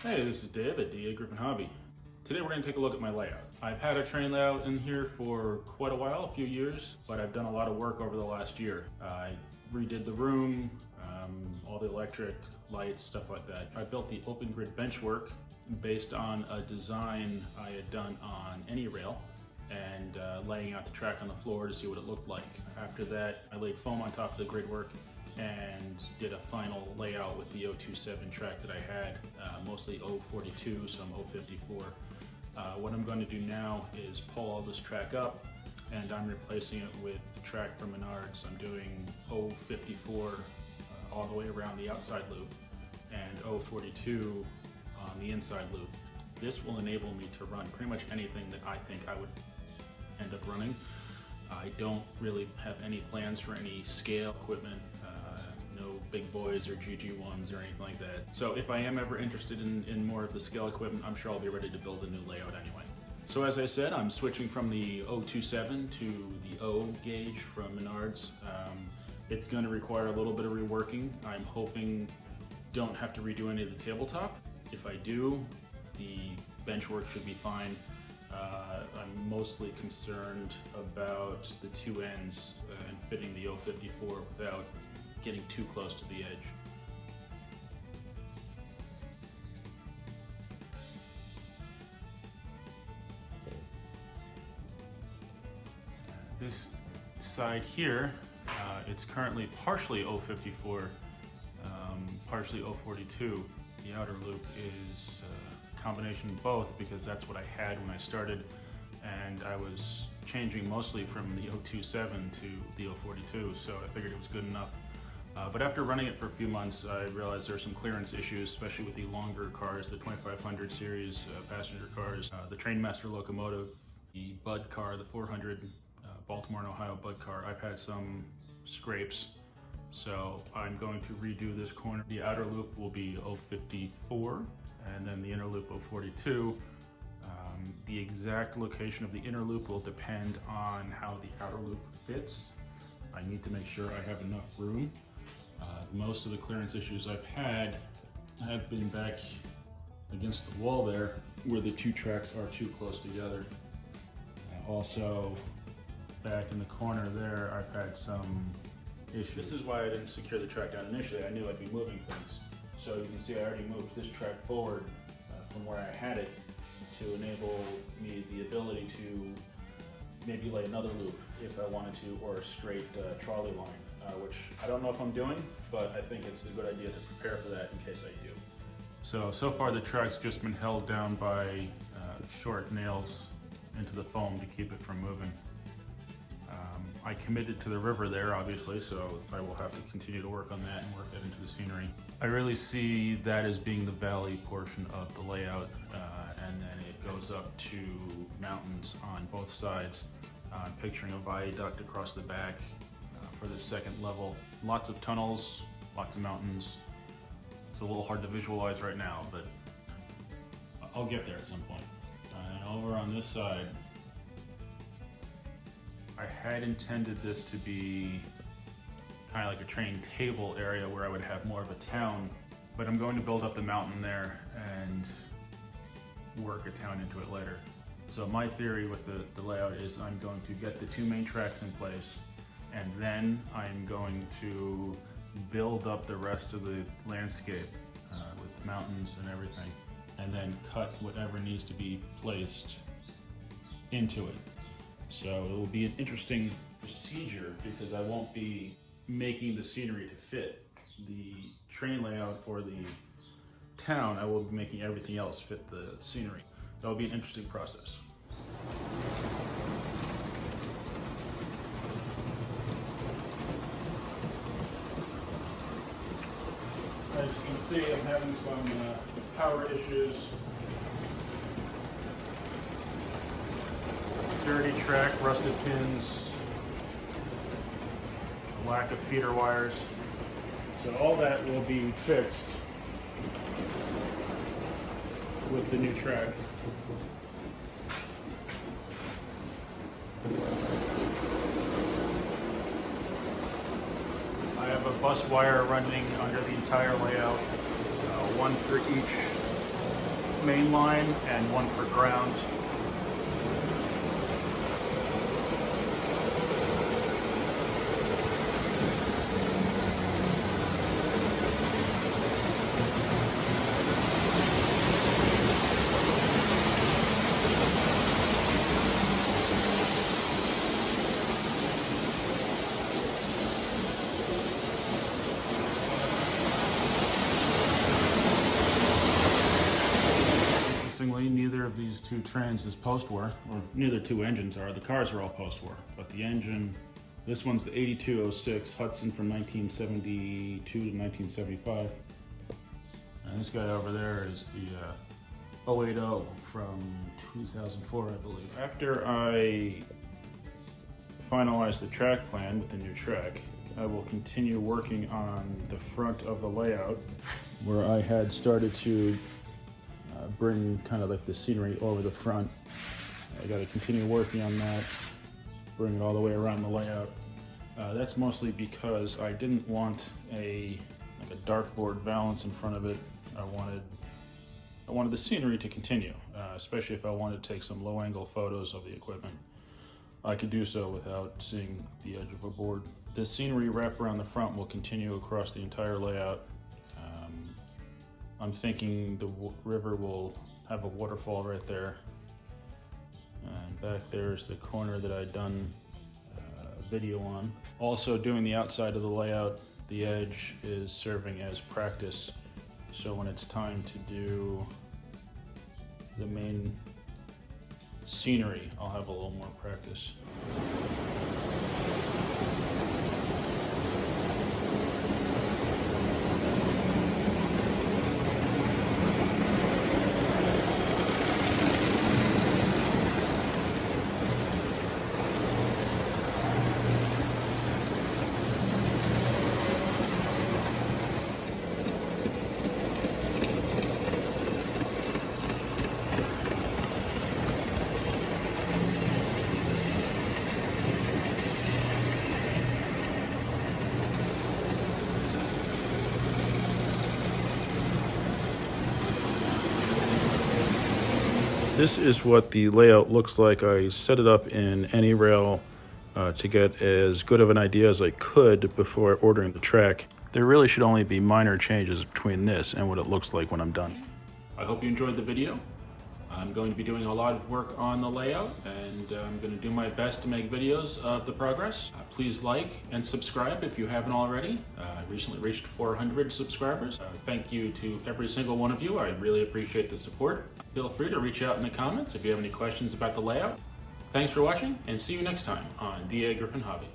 Hey, this is Dave at Dagryffyn Hobby. Today we're going to take a look at my layout. I've had a train layout in here for quite a while, a few years, but I've done a lot of work over the last year. I redid the room, all the electric, lights, stuff like that. I built the open grid benchwork based on a design I had done on AnyRail and laying out the track on the floor to see what it looked like. After that, I laid foam on top of the grid work and did a final layout with the 027 track that I had, mostly 042, some 054. What I'm going to do now is pull all this track up, and I'm replacing it with track from Menards. I'm doing 054 all the way around the outside loop and 042 on the inside loop. This will enable me to run pretty much anything that I think I would end up running. I don't really have any plans for any scale equipment, no big boys or GG1s or anything like that. So if I am ever interested in more of the scale equipment, I'm sure I'll be ready to build a new layout anyway. So as I said, I'm switching from the 027 to the Ogauge from Menards. It's going to require a little bit of reworking. I'm hoping don't have to redo any of the tabletop. If I do, the bench work should be fine. I'm mostly concerned about the two ends and fitting the 054 without getting too close to the edge. This side here, it's currently partially 054, partially 042. The outer loop is a combination of both because that's what I had when I started, and I was changing mostly from the 027 to the 042, so I figured it was good enough. But after running it for a few months, I realized there are some clearance issues, especially with the longer cars, the 2500 series passenger cars, the Trainmaster locomotive, the Bud car, the 400 Baltimore and Ohio Bud car. I've had some scrapes, so I'm going to redo this corner. The outer loop will be 054, and then the inner loop 042. The exact location of the inner loop will depend on how the outer loop fits. I need to make sure I have enough room. Most of the clearance issues I've had have been back against the wall there where the two tracks are too close together. Also, back in the corner there, I've had some issues. This is why I didn't secure the track down initially. I knew I'd be moving things. So you can see I already moved this track forward from where I had it to enable me the ability to maybe lay another loop if I wanted to, or a straight trolley line, which I don't know if I'm doing, but I think it's a good idea to prepare for that in case I do. So far the track's just been held down by short nails into the foam to keep it from moving. I committed to the river there, obviously, so I will have to continue to work on that and work that into the scenery. I really see that as being the valley portion of the layout, and then it goes up to mountains on both sides. I'm picturing a viaduct across the back for the second level. Lots of tunnels, lots of mountains. It's a little hard to visualize right now, but I'll get there at some point. And over on this side, I had intended this to be kind of like a train table area where I would have more of a town, but I'm going to build up the mountain there and work a town into it later. So my theory with the layout is I'm going to get the two main tracks in place, and then I'm going to build up the rest of the landscape with mountains and everything, and then cut whatever needs to be placed into it. So it will be an interesting procedure because I won't be making the scenery to fit the train layout or the town. I will be making everything else fit the scenery. That will be an interesting process. As you can see, I'm having some power issues. Dirty track, rusted pins, lack of feeder wires. So all that will be fixed with the new track. I have a bus wire running under the entire layout, one for each main line and one for ground. Interestingly, neither of these two trains is post-war, or neither two engines are. The cars are all post-war, but the engine, this one's the 8206 Hudson from 1972 to 1975. And this guy over there is the 080 from 2004, I believe. After I finalize the track plan with the new track, I will continue working on the front of the layout, where I had started to bring kind of like the scenery over the front. I got to continue working on that, bring it all the way around the layout. That's mostly because I didn't want a dartboard valance in front of it. I wanted the scenery to continue, especially if I wanted to take some low-angle photos of the equipment. I could do so without seeing the edge of a board. The scenery wrap around the front will continue across the entire layout. I'm thinking the river will have a waterfall right there. And back there is the corner that I'd done a video on. Also doing the outside of the layout, the edge is serving as practice. So when it's time to do the main scenery, I'll have a little more practice. This is what the layout looks like. I set it up in AnyRail to get as good of an idea as I could before ordering the track. There really should only be minor changes between this and what it looks like when I'm done. I hope you enjoyed the video. I'm going to be doing a lot of work on the layout, and I'm going to do my best to make videos of the progress. Please like and subscribe if you haven't already. I recently reached 400 subscribers. Thank you to every single one of you. I really appreciate the support. Feel free to reach out in the comments if you have any questions about the layout. Thanks for watching, and see you next time on The Dagryffyn Hobby.